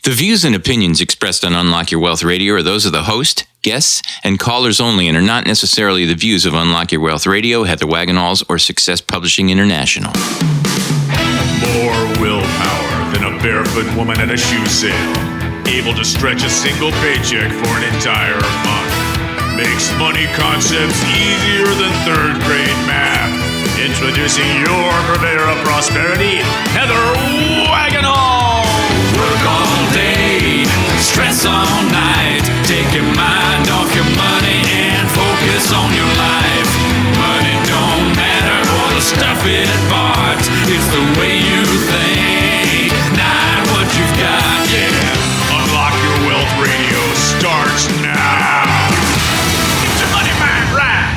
The views and opinions expressed on Unlock Your Wealth Radio are those of the host, guests, and callers only and are not necessarily the views of Unlock Your Wealth Radio, Heather Wagenhals, or Success Publishing International. More willpower than a barefoot woman at a shoe sale. Able to stretch a single paycheck for an entire month. Makes money concepts easier than third grade math. Introducing your purveyor of prosperity, Heather Wagenhals. Work all day, stress all night. Take your mind off your money and focus on your life. Money don't matter or the stuff it bought. It's the way you think, not what you've got, yeah. Unlock Your Wealth Radio starts now. Get your money mind right.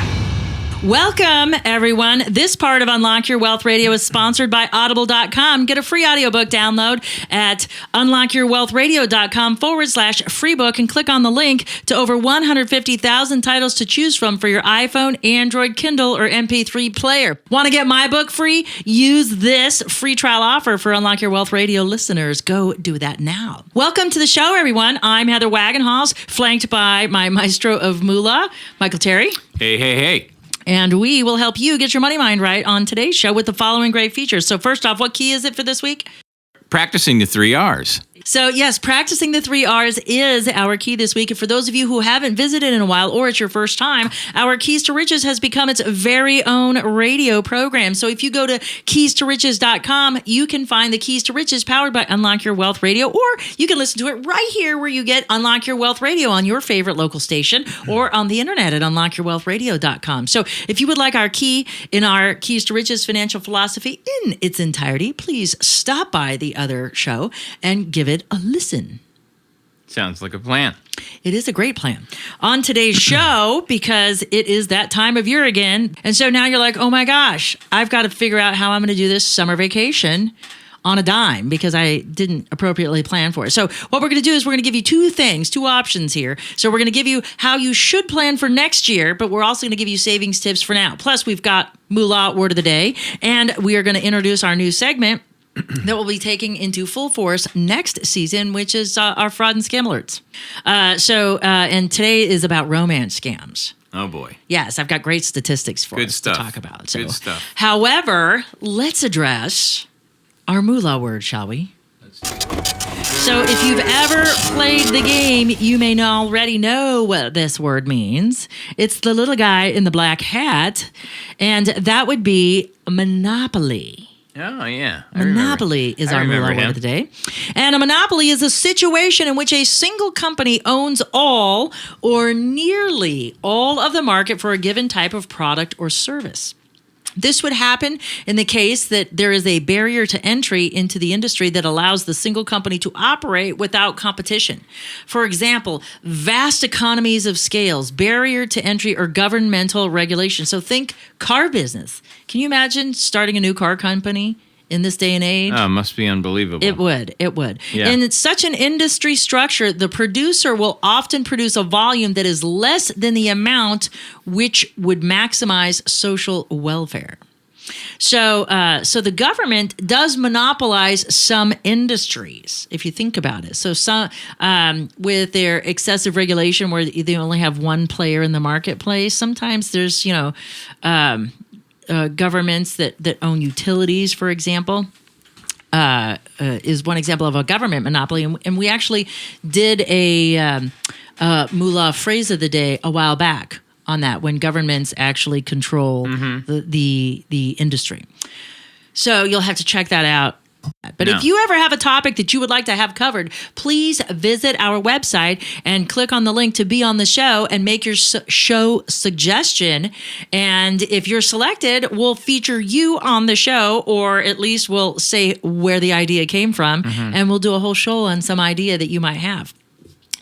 Welcome, everyone. This part of Unlock Your Wealth Radio is sponsored by Audible.com. Get a free audiobook download at unlockyourwealthradio.com/free book and click on the link to over 150,000 titles to choose from for your iPhone, Android, Kindle, or MP3 player. Want to get my book free? Use this free trial offer for Unlock Your Wealth Radio listeners. Go do that now. Welcome to the show, everyone. I'm Heather Wagenhals, flanked by my maestro of moolah, Michael Terry. Hey. And we will help you get your money mind right on today's show with the following great features. So first off, what key is it for this week? Practicing the 3 R's. So yes, practicing the 3 R's is our key this week. And for those of you who haven't visited in a while or it's your first time, our Keys to Riches has become its very own radio program. So if you go to keys-to-riches.com, you can find the Keys to Riches powered by Unlock Your Wealth Radio, or you can listen to it right here where you get Unlock Your Wealth Radio on your favorite local station or on the internet at unlockyourwealthradio.com. So if you would like our key in our Keys to Riches financial philosophy in its entirety, please stop by the other show and give it a listen. Sounds like a plan. It is a great plan. On today's show, because it is that time of year again, and so now you're like, oh my gosh, I've got to figure out how I'm going to do this summer vacation on a dime because I didn't appropriately plan for it. So what we're going to do is we're going to give you two options here. So we're going to give you how you should plan for next year, but we're also going to give you savings tips for now. Plus, we've got Moolah Word of the Day, and we are going to introduce our new segment that we'll be taking into full force next season, which is our fraud and scam alerts. And today is about romance scams. Oh, boy. Yes, I've got great statistics for us to talk about. So, Good stuff. However, let's address our moolah word, shall we? So if you've ever played the game, you may already know what this word means. It's the little guy in the black hat, and that would be Monopoly. Oh, yeah. Monopoly is our moolah word of the day. And a monopoly is a situation in which a single company owns all or nearly all of the market for a given type of product or service. This would happen in the case that there is a barrier to entry into the industry that allows the single company to operate without competition. For example, vast economies of scales, barrier to entry, or governmental regulation. So think car business. Can you imagine starting a new car company in this day and age? Oh, it must be unbelievable. It would. Yeah. And it's such an industry structure, the producer will often produce a volume that is less than the amount which would maximize social welfare. So the government does monopolize some industries, if you think about it. So some with their excessive regulation where they only have one player in the marketplace, sometimes there's, governments that own utilities, for example, is one example of a government monopoly. And we actually did a moolah phrase of the day a while back on that, when governments actually control the industry. So you'll have to check that out. But if you ever have a topic that you would like to have covered, please visit our website and click on the link to be on the show and make your show suggestion. And if you're selected, we'll feature you on the show, or at least we'll say where the idea came from, and we'll do a whole show on some idea that you might have.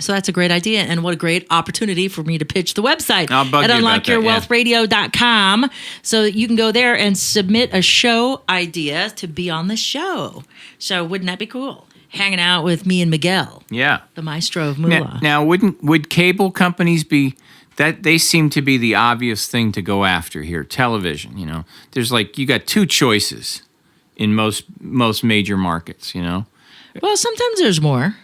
So that's a great idea, and what a great opportunity for me to pitch the website at unlockyourwealthradio.com. So you can go there and submit a show idea to be on the show. So wouldn't that be cool? Hanging out with me and Miguel. Yeah. The maestro of moolah. Now would cable companies be that they seem to be the obvious thing to go after here? Television, There's you got two choices in most major markets, Well, sometimes there's more.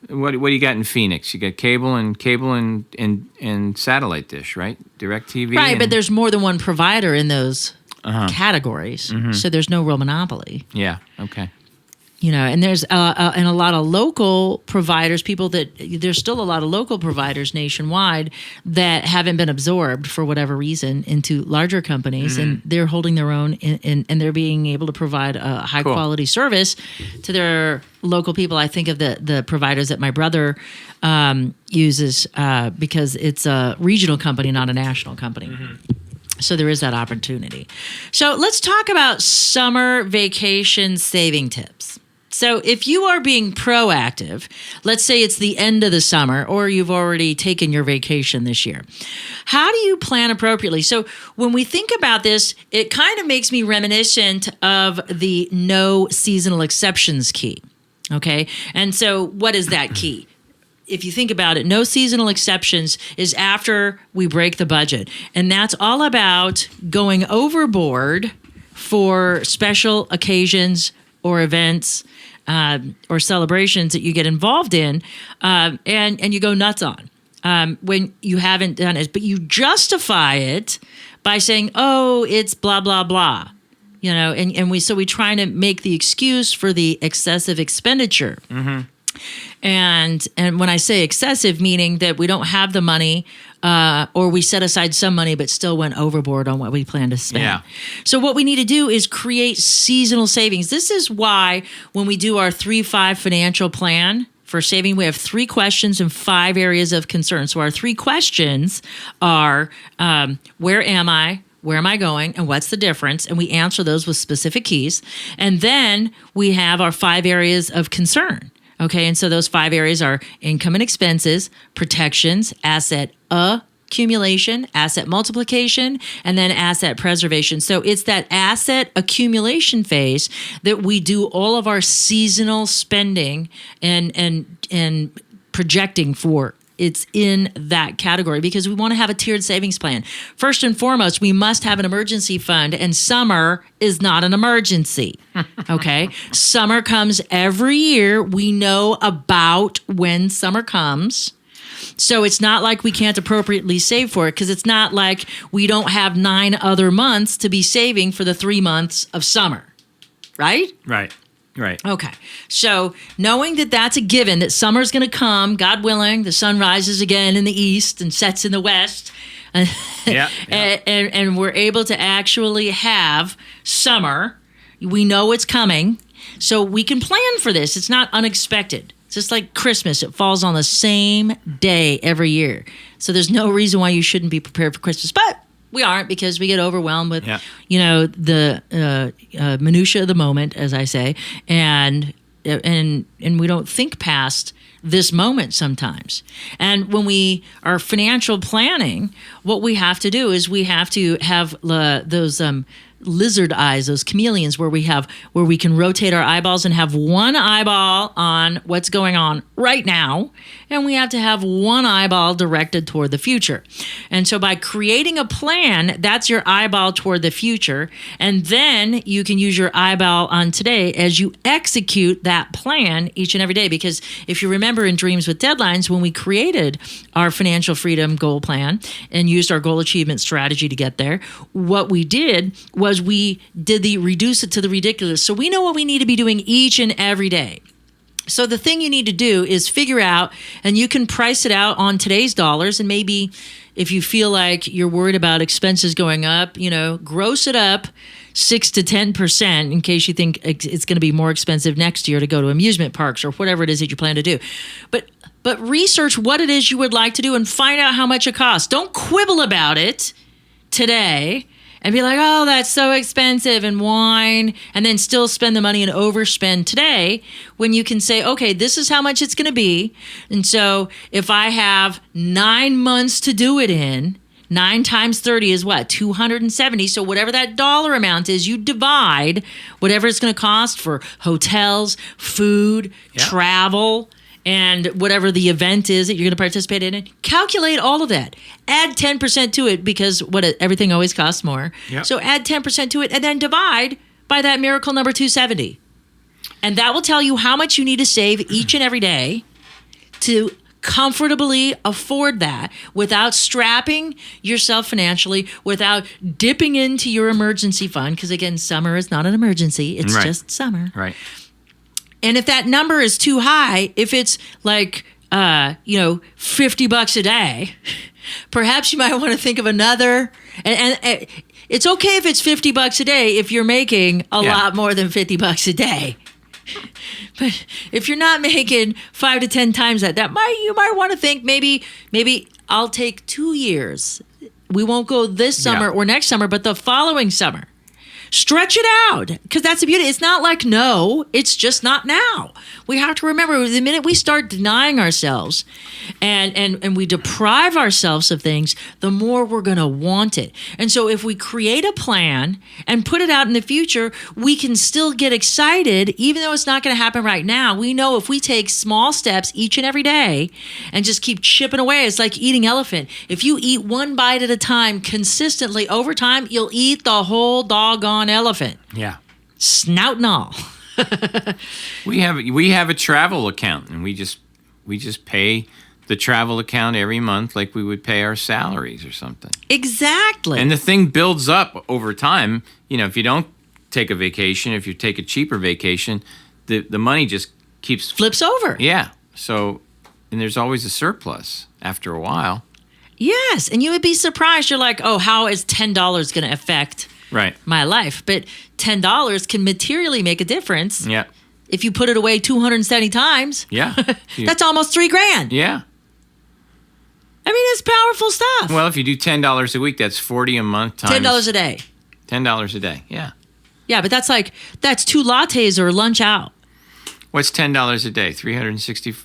What do you got in Phoenix? You got cable and satellite dish, right? DirecTV. Right, but there's more than one provider in those categories, so there's no real monopoly. Yeah. Okay. And there's and a lot of local providers, there's still a lot of local providers nationwide that haven't been absorbed for whatever reason into larger companies, and they're holding their own, and they're being able to provide a high quality service to their local people. I think of the providers that my brother uses because it's a regional company, not a national company. So there is that opportunity. So let's talk about summer vacation saving tips. So if you are being proactive, let's say it's the end of the summer or you've already taken your vacation this year, how do you plan appropriately? So when we think about this, it kind of makes me reminiscent of the no seasonal exceptions key, okay? And so what is that key? If you think about it, no seasonal exceptions is after we break the budget. And that's all about going overboard for special occasions or events or celebrations that you get involved in, and you go nuts on when you haven't done it. But you justify it by saying, oh, it's blah, blah, blah. And we try to make the excuse for the excessive expenditure. And when I say excessive, meaning that we don't have the money or we set aside some money but still went overboard on what we plan to spend. Yeah. So what we need to do is create seasonal savings. This is why when we do our 3-5 financial plan for saving, we have 3 questions and 5 areas of concern. So our 3 questions are, where am I? Where am I going? And what's the difference? And we answer those with specific keys. And then we have our 5 areas of concern. Okay, and so those 5 areas are income and expenses, protections, asset accumulation, asset multiplication, and then asset preservation. So it's that asset accumulation phase that we do all of our seasonal spending and projecting for. It's in that category because we want to have a tiered savings plan. First and foremost, we must have an emergency fund, and summer is not an emergency. Okay? Summer comes every year. We know about when summer comes. So it's not like we can't appropriately save for it because it's not like we don't have 9 other months to be saving for the 3 months of summer. Right? Right. Okay. So knowing that that's a given, that summer's going to come, God willing, the sun rises again in the east and sets in the west. Yeah. And we're able to actually have summer. We know it's coming. So we can plan for this. It's not unexpected. It's just like Christmas. It falls on the same day every year. So there's no reason why you shouldn't be prepared for Christmas. But we aren't because we get overwhelmed with, the minutia of the moment, as I say, and we don't think past this moment sometimes. And when we are financial planning, what we have to do is we have to have those lizard eyes, those chameleons, where we can rotate our eyeballs and have one eyeball on what's going on right now, and we have to have one eyeball directed toward the future. And so by creating a plan, that's your eyeball toward the future, and then you can use your eyeball on today as you execute that plan each and every day. Because if you remember in Dreams with Deadlines, when we created our financial freedom goal plan and used our goal achievement strategy to get there, what we did was we did the reduce it to the ridiculous. So we know what we need to be doing each and every day. So the thing you need to do is figure out, and you can price it out on today's dollars, and maybe if you feel like you're worried about expenses going up, gross it up 6 to 10% in case you think it's going to be more expensive next year to go to amusement parks or whatever it is that you plan to do. But research what it is you would like to do and find out how much it costs. Don't quibble about it today and be like, oh, that's so expensive and whine, and then still spend the money and overspend today when you can say, okay, this is how much it's going to be. And so if I have 9 months to do it in, 9 times 30 is what? 270. So whatever that dollar amount is, you divide whatever it's going to cost for hotels, food, travel, and whatever the event is that you're going to participate in. Calculate all of that. Add 10% to it because everything always costs more. Yep. So add 10% to it and then divide by that miracle number 270. And that will tell you how much you need to save each and every day. to comfortably afford that without strapping yourself financially, without dipping into your emergency fund. Because again, summer is not an emergency. It's just summer. Right. And if that number is too high, if it's like, $50 a day, perhaps you might want to think of another. And it's okay if it's $50 a day if you're making a lot more than $50 a day. But if you're not making 5 to 10 times that, you might want to think maybe I'll take 2 years. We won't go this summer or next summer, but the following summer. Stretch it out, because that's the beauty. It's not like no, it's just not now. We have to remember, the minute we start denying ourselves and we deprive ourselves of things, the more we're going to want it. And so if we create a plan and put it out in the future, we can still get excited, even though it's not going to happen right now. We know if we take small steps each and every day and just keep chipping away, it's like eating elephant. If you eat one bite at a time consistently over time, you'll eat the whole doggone elephant. Yeah. Snout and all. We have a travel account, and we just pay the travel account every month like we would pay our salaries or something. Exactly. And the thing builds up over time. If you don't take a vacation, if you take a cheaper vacation, the money just keeps flips over. Yeah. So, and there's always a surplus after a while. Yes, and you would be surprised. You're like, oh, how is $10 going to affect my life? But $10 can materially make a difference. Yeah. If you put it away 270 times. Yeah. That's almost $3,000. Yeah. I mean, it's powerful stuff. Well, if you do $10 a week, that's $40 a month times $10 a day. $10 a day. Yeah. Yeah, but that's 2 lattes or lunch out. What's $10 a day? $350.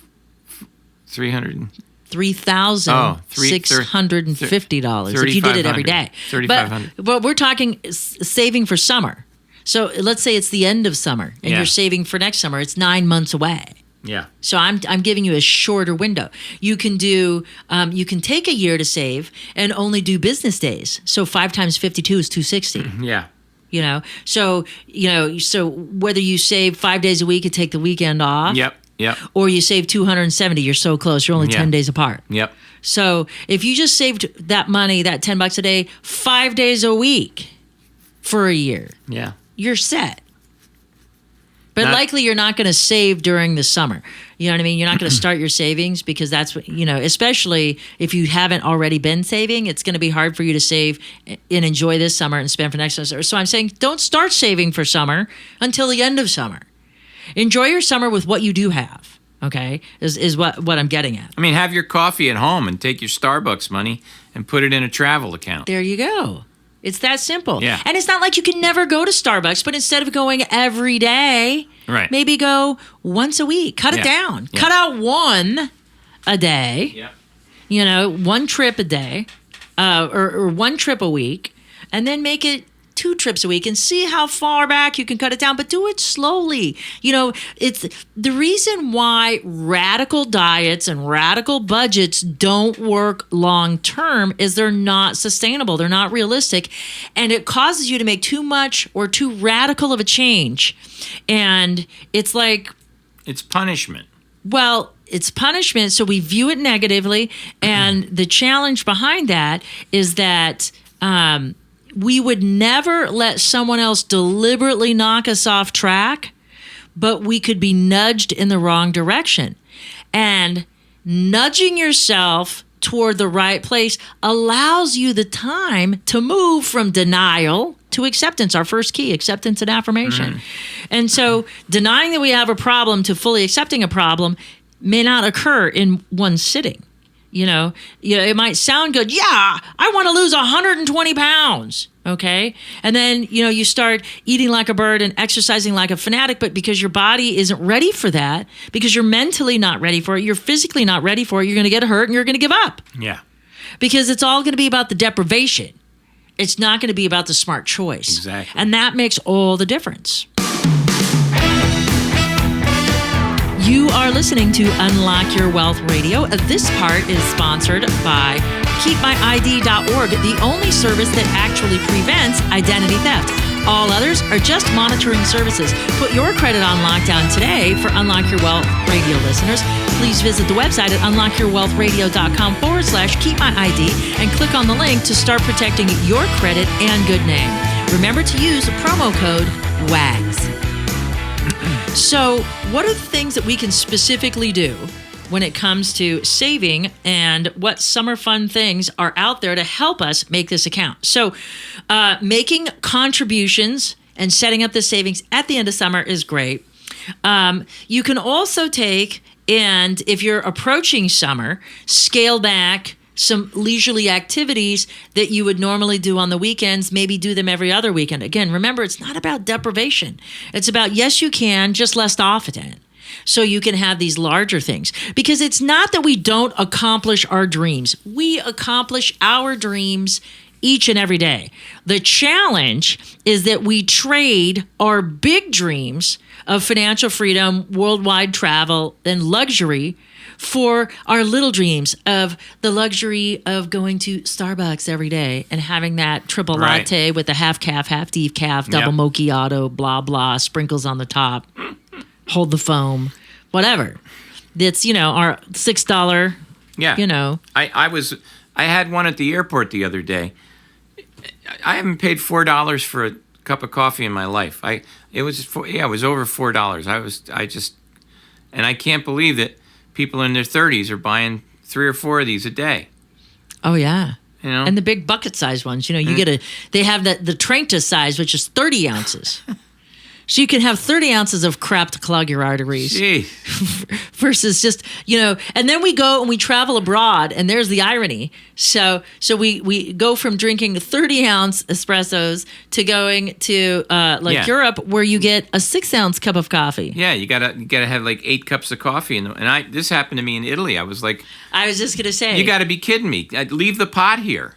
$3,650 if you did it every day. $3,500. But we're talking saving for summer. So let's say it's the end of summer and you're saving for next summer. It's 9 months away. Yeah. So I'm giving you a shorter window. You can do you can take a year to save and only do business days. So 5 times 52 is 260. Yeah. So whether you save 5 days a week and take the weekend off. Yep. Or you save 270, you're so close. You're only 10 days apart. Yep. So if you just saved that money, that $10 a day, 5 days a week for a year, you're set. But likely you're not going to save during the summer. You know what I mean? You're not going to start your savings because that's what, especially if you haven't already been saving, it's going to be hard for you to save and enjoy this summer and spend for next summer. So I'm saying don't start saving for summer until the end of summer. Enjoy your summer with what you do have, okay, is what I'm getting at. I mean, have your coffee at home and take your Starbucks money and put it in a travel account. There you go. It's that simple. Yeah. And it's not like you can never go to Starbucks, but instead of going every day, maybe go once a week. Cut it down. Yeah. Cut out one a day, one trip a day, or one trip a week, and then make it 2 trips a week and see how far back you can cut it down, but do it slowly. It's the reason why radical diets and radical budgets don't work long term is they're not sustainable. They're not realistic. And it causes you to make too much or too radical of a change. And it's like... It's punishment. Well, it's punishment, so we view it negatively. And the challenge behind that is that... we would never let someone else deliberately knock us off track, but we could be nudged in the wrong direction. And nudging yourself toward the right place allows you the time to move from denial to acceptance, our first key, acceptance and affirmation. And so denying that we have a problem to fully accepting a problem may not occur in one sitting. It might sound good. Yeah, I want to lose 120 pounds. Okay. And then, you start eating like a bird and exercising like a fanatic, but because your body isn't ready for that, because you're mentally not ready for it, you're physically not ready for it, you're going to get hurt and you're going to give up. Yeah. Because it's all going to be about the deprivation. It's not going to be about the smart choice. Exactly. And that makes all the difference. You are listening to Unlock Your Wealth Radio. This part is sponsored by KeepMyID.org, the only service that actually prevents identity theft. All others are just monitoring services. Put your credit on lockdown today for Unlock Your Wealth Radio listeners. please visit the website at unlockyourwealthradio.com/keep-my-ID and click on the link to start protecting your credit and good name. Remember to use promo code WAGS. So, what are the things that we can specifically do when it comes to saving, and what summer fun things are out there to help us make this account? So, making contributions and setting up the savings at the end of summer is great. You can also take, and if you're approaching summer, scale back some leisurely activities that you would normally do on the weekends, maybe do them every other weekend. Again, remember, it's not about deprivation. It's about, yes, you can, just less often. So you can have these larger things. Because it's not that we don't accomplish our dreams. We accomplish our dreams each and every day. The challenge is that we trade our big dreams of financial freedom, worldwide travel, and luxury for our little dreams of the luxury of going to Starbucks every day and having that triple latte with the half calf, half decaf, double macchiato, blah, blah, sprinkles on the top, hold the foam, whatever. It's, our $6, I had one at the airport the other day. I haven't paid $4 for a cup of coffee in my life. It was over $4. And I can't believe that people in their 30s are buying 3 or 4 of these a day. Oh yeah. And the big bucket size ones, they have the Trenta size, which is 30 ounces. So you can have 30 ounces of crap to clog your arteries. Versus just, and then we go and we travel abroad, and there's the irony. So we go from drinking 30-ounce espressos to going to Europe, where you get a 6-ounce cup of coffee. Yeah, you gotta have like 8 cups of coffee, and this happened to me in Italy. I was just gonna say, you got to be kidding me! Leave the pot here.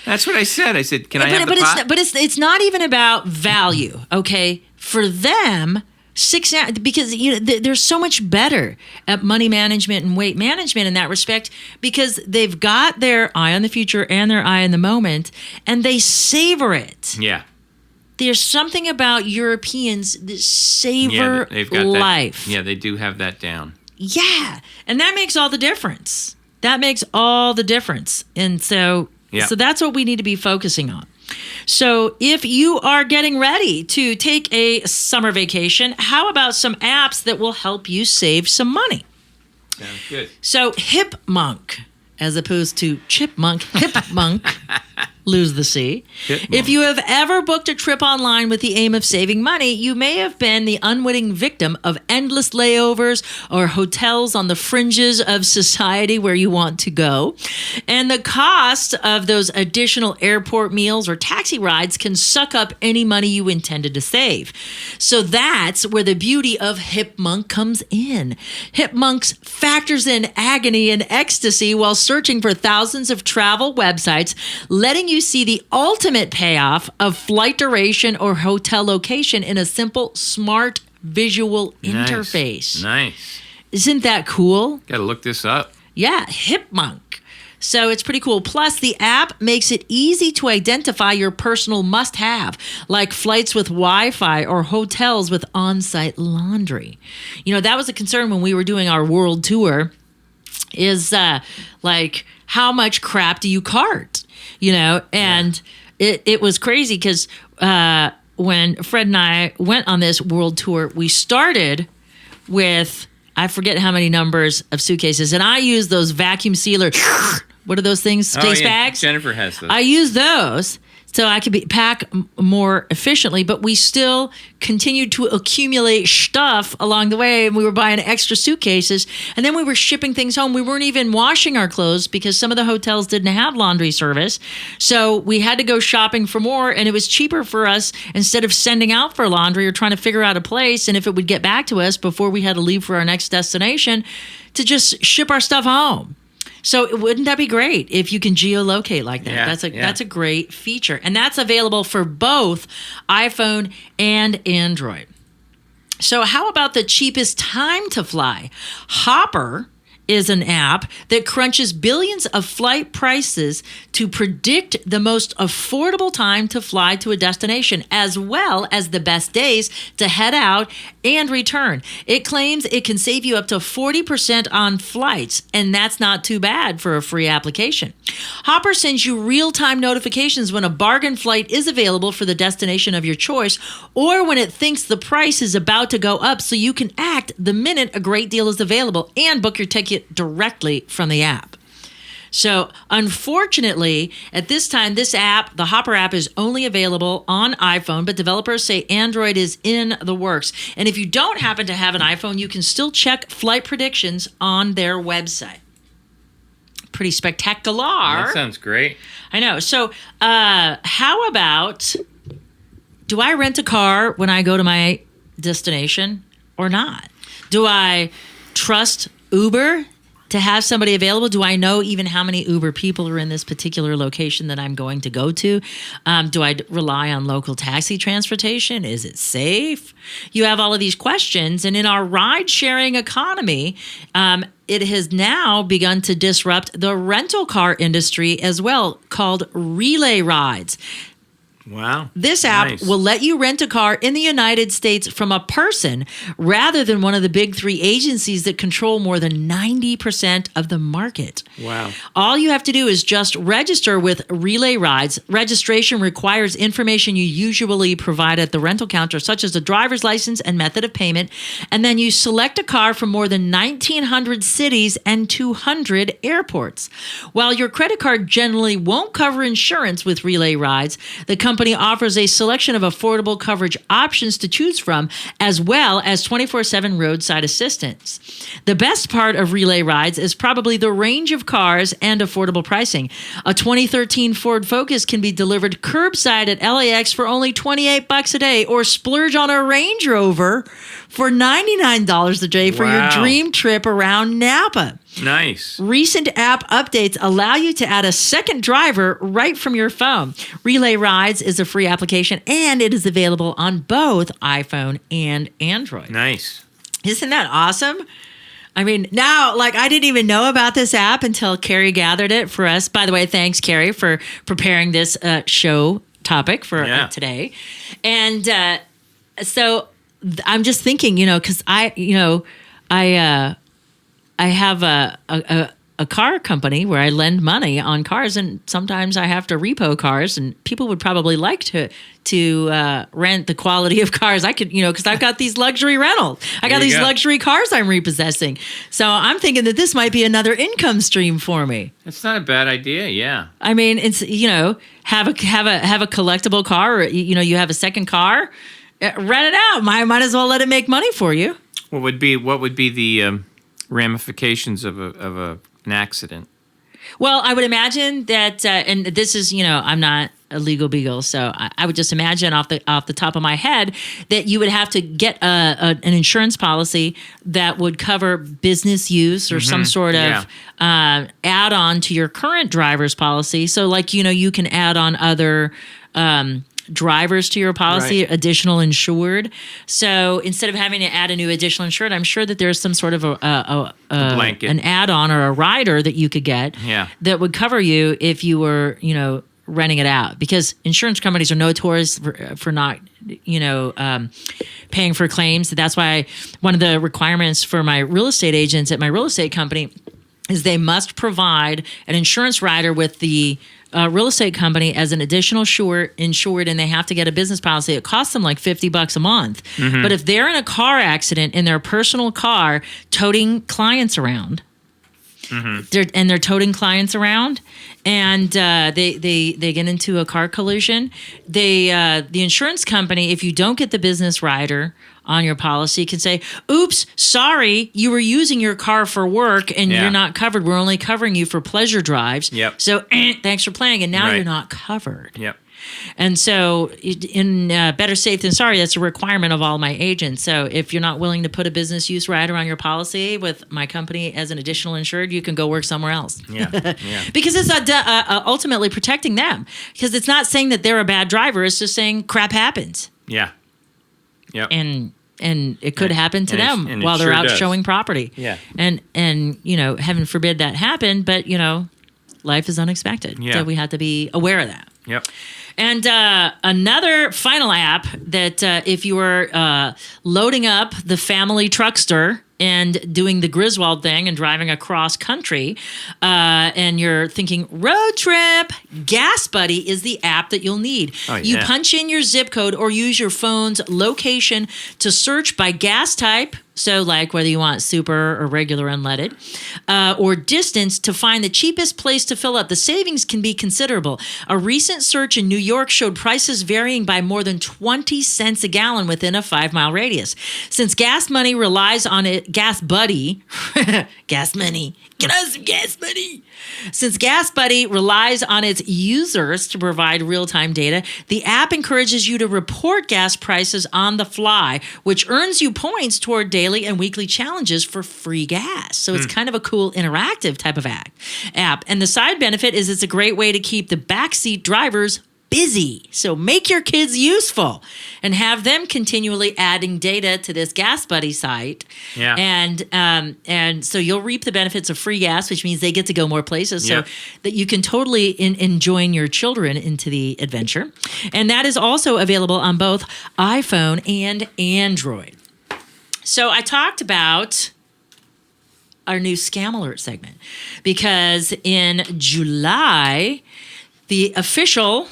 That's what I said. I said, "Can I have the pot?" But it's not even about value, okay? For them, 6 ounces, because they're so much better at money management and weight management in that respect, because they've got their eye on the future and their eye on the moment, and they savor it. Yeah. There's something about Europeans that savor life. They do have that down. Yeah, and that makes all the difference. And so that's what we need to be focusing on. So if you are getting ready to take a summer vacation, how about some apps that will help you save some money? Sounds good. So Hipmunk, as opposed to Chipmunk, Hipmunk, lose the C. Hipmunk. If you have ever booked a trip online with the aim of saving money, you may have been the unwitting victim of endless layovers or hotels on the fringes of society where you want to go. And the cost of those additional airport meals or taxi rides can suck up any money you intended to save. So that's where the beauty of Hipmunk comes in. Hipmunk factors in agony and ecstasy while searching for thousands of travel websites, letting you see the ultimate payoff of flight duration or hotel location in a simple, smart, visual interface. Nice. Isn't that cool? Got to look this up. Yeah, Hipmunk. So it's pretty cool. Plus, the app makes it easy to identify your personal must-have, like flights with Wi-Fi or hotels with on-site laundry. That was a concern when we were doing our world tour, is how much crap do you cart? And it was crazy because when Fred and I went on this world tour, we started with, I forget how many numbers of suitcases, and I used those vacuum sealer, what are those things, space bags? Jennifer has those. I use those so I could pack more efficiently, but we still continued to accumulate stuff along the way, and we were buying extra suitcases, and then we were shipping things home. We weren't even washing our clothes because some of the hotels didn't have laundry service, so we had to go shopping for more, and it was cheaper for us, instead of sending out for laundry or trying to figure out a place and if it would get back to us before we had to leave for our next destination, to just ship our stuff home. So wouldn't that be great if you can geolocate like that? Yeah, That's a great feature. And that's available for both iPhone and Android. So how about the cheapest time to fly? Hopper is an app that crunches billions of flight prices to predict the most affordable time to fly to a destination, as well as the best days to head out and return. It claims it can save you up to 40% on flights, and that's not too bad for a free application. Hopper sends you real-time notifications when a bargain flight is available for the destination of your choice, or when it thinks the price is about to go up, so you can act the minute a great deal is available and book your ticket directly from the app. So, unfortunately, at this time, this app, the Hopper app, is only available on iPhone, but developers say Android is in the works. And if you don't happen to have an iPhone, you can still check flight predictions on their website. Pretty spectacular. That sounds great. I know. So, how about, do I rent a car when I go to my destination or not? Do I trust Uber to have somebody available? Do I know even how many Uber people are in this particular location that I'm going to go to? Do I rely on local taxi transportation? Is it safe? You have all of these questions. And in our ride-sharing economy, it has now begun to disrupt the rental car industry as well, called relay rides. Wow. This app will let you rent a car in the United States from a person rather than one of the big three agencies that control more than 90% of the market. Wow. All you have to do is just register with Relay Rides. Registration requires information you usually provide at the rental counter, such as a driver's license and method of payment. And then you select a car from more than 1,900 cities and 200 airports. While your credit card generally won't cover insurance with Relay Rides, the company offers a selection of affordable coverage options to choose from, as well as 24/7 roadside assistance. The best part of Relay Rides is probably the range of cars and affordable pricing. A 2013 Ford Focus can be delivered curbside at LAX for only $28 a day, or splurge on a Range Rover for $99 a day for your dream trip around Napa. Nice. Recent app updates allow you to add a second driver right from your phone. Relay Rides is a free application, and it is available on both iPhone and Android. Nice. Isn't that awesome? I mean, now, I didn't even know about this app until Carrie gathered it for us. By the way, thanks, Carrie, for preparing this show topic for today. And so I'm just thinking, because I have a car company where I lend money on cars, and sometimes I have to repo cars, and people would probably like to rent the quality of cars. I could, because I've got these luxury rentals. I got these luxury cars I'm repossessing. So I'm thinking that this might be another income stream for me. It's not a bad idea. Yeah. I mean, it's, have a collectible car, or, you have a second car, rent it out. Might as well let it make money for you. What would be the ramifications of an accident? Well, I would imagine that, and this is, I'm not a legal beagle, so I would just imagine off the top of my head that you would have to get an insurance policy that would cover business use or some sort of add-on to your current driver's policy. So, you can add on other drivers to your policy, additional insured. So instead of having to add a new additional insured, I'm sure that there's some sort of a blanket, an add-on or a rider that you could get that would cover you if you were, renting it out. Because insurance companies are notorious for not, paying for claims. That's why one of the requirements for my real estate agents at my real estate company is they must provide an insurance rider with the real estate company as an additional insured, and they have to get a business policy. It costs them like $50 a month. But if they're in a car accident in their personal car, toting clients around, they're toting clients around, and they get into a car collision, the insurance company, if you don't get the business rider on your policy, can say, oops, sorry, you were using your car for work and you're not covered. We're only covering you for pleasure drives. So thanks for playing. And now you're not covered. And so in better safe than sorry, that's a requirement of all my agents. So if you're not willing to put a business use rider on your policy with my company as an additional insured, you can go work somewhere else. Because it's ultimately protecting them. Because it's not saying that they're a bad driver. It's just saying crap happens. And and it could happen to them and it while they're sure out does. showing property. Yeah. And heaven forbid that happen, but life is unexpected. Yeah. So we have to be aware of that. Yep. And another final app that if you are loading up the family truckster and doing the Griswold thing and driving across country, and you're thinking road trip, Gas Buddy is the app that you'll need. Oh, You yeah. punch in your zip code or use your phone's location to search by gas type. So like whether you want super or regular unleaded, or distance to find the cheapest place to fill up. The savings can be considerable. A recent search in New York showed prices varying by more than 20 cents a gallon within a 5-mile radius. Since Gas Money relies on it, Gas Buddy, Gas Money, get us some Gas Money. Since Gas Buddy relies on its users to provide real-time data, the app encourages you to report gas prices on the fly, which earns you points toward daily and weekly challenges for free gas. So it's kind of a cool interactive type of app. And the side benefit is it's a great way to keep the backseat drivers busy. So make your kids useful and have them continually adding data to this Gas Buddy site. Yeah. And so you'll reap the benefits of free gas, which means they get to go more places. Yeah. So that you can totally enjoin your children into the adventure. And that is also available on both iPhone and Android. So I talked about our new Scam Alert segment because in July, the official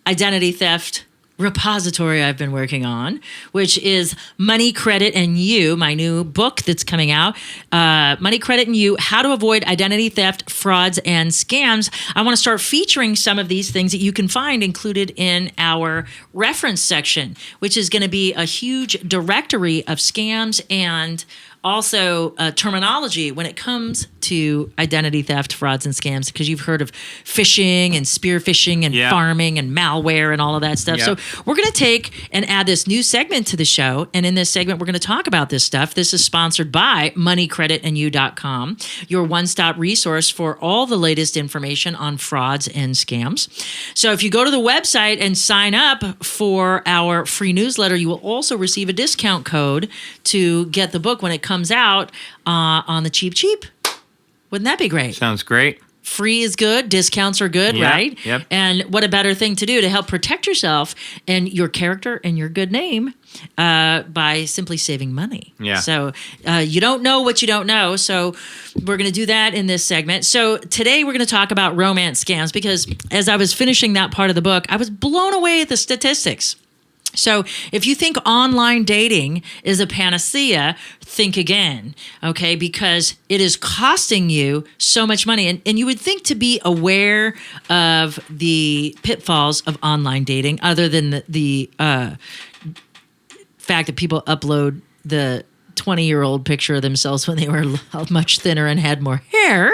identity theft repository I've been working on, which is Money, Credit, and You, my new book that's coming out, Money, Credit, and You, How to Avoid Identity Theft, Frauds, and Scams. I want to start featuring some of these things that you can find included in our reference section, which is going to be a huge directory of scams and also terminology when it comes to identity theft, frauds, and scams, because you've heard of phishing and spear phishing and farming and malware and all of that stuff. Yeah. So we're going to take and add this new segment to the show. And in this segment, we're going to talk about this stuff. This is sponsored by moneycreditandyou.com, your one-stop resource for all the latest information on frauds and scams. So if you go to the website and sign up for our free newsletter, you will also receive a discount code to get the book when it comes out on the cheap. Wouldn't that be great? Sounds great. Free is good. Discounts are good, Yeah, right? yep. And what a better thing to do to help protect yourself and your character and your good name by simply saving money. Yeah. So you don't know what you don't know. So we're going to do that in this segment. So today we're going to talk about romance scams because as I was finishing that part of the book, I was blown away at the statistics. So if you think online dating is a panacea, think again, okay? Because it is costing you so much money. And you would think to be aware of the pitfalls of online dating, other than the fact that people upload the 20-year-old picture of themselves when they were much thinner and had more hair.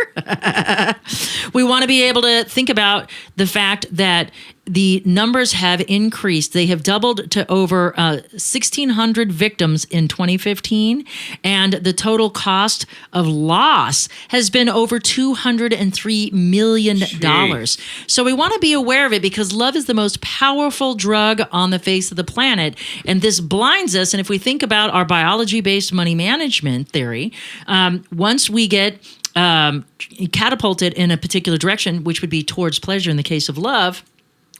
We want to be able to think about the fact that the numbers have increased. They have doubled to over 1,600 victims in 2015, and the total cost of loss has been over $203 million. So we want to be aware of it because love is the most powerful drug on the face of the planet, and this blinds us. And if we think about our biology-based money management theory, once we get catapulted in a particular direction, which would be towards pleasure in the case of love,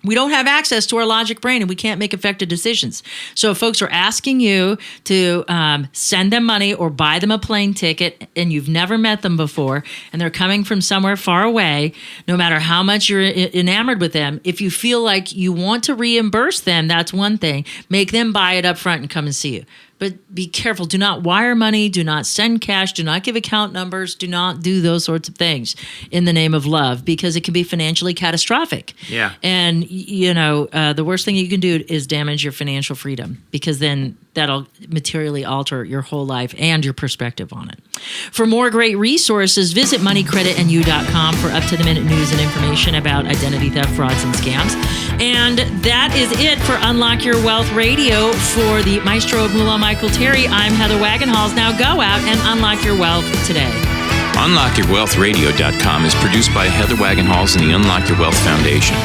we don't have access to our logic brain and we can't make effective decisions. So if folks are asking you to send them money or buy them a plane ticket and you've never met them before and they're coming from somewhere far away, no matter how much you're enamored with them, if you feel like you want to reimburse them, that's one thing. Make them buy it up front and come and see you. But be careful. Do not wire money. Do not send cash. Do not give account numbers. Do not do those sorts of things in the name of love because it can be financially catastrophic. Yeah. And, the worst thing you can do is damage your financial freedom because then that'll materially alter your whole life and your perspective on it. For more great resources, visit moneycreditandyou.com for up-to-the-minute news and information about identity theft, frauds, and scams. And that is it for Unlock Your Wealth Radio. For the Maestro of Mullah Michael Terry, I'm Heather Wagenhals. Now go out and unlock your wealth today. UnlockYourWealthRadio.com is produced by Heather Wagenhals and the Unlock Your Wealth Foundation.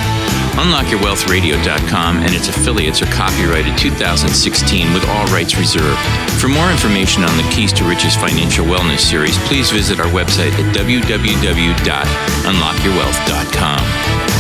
UnlockYourWealthRadio.com and its affiliates are copyrighted 2016 with all rights reserved. For more information on the Keys to Riches Financial Wellness series, please visit our website at www.unlockyourwealth.com.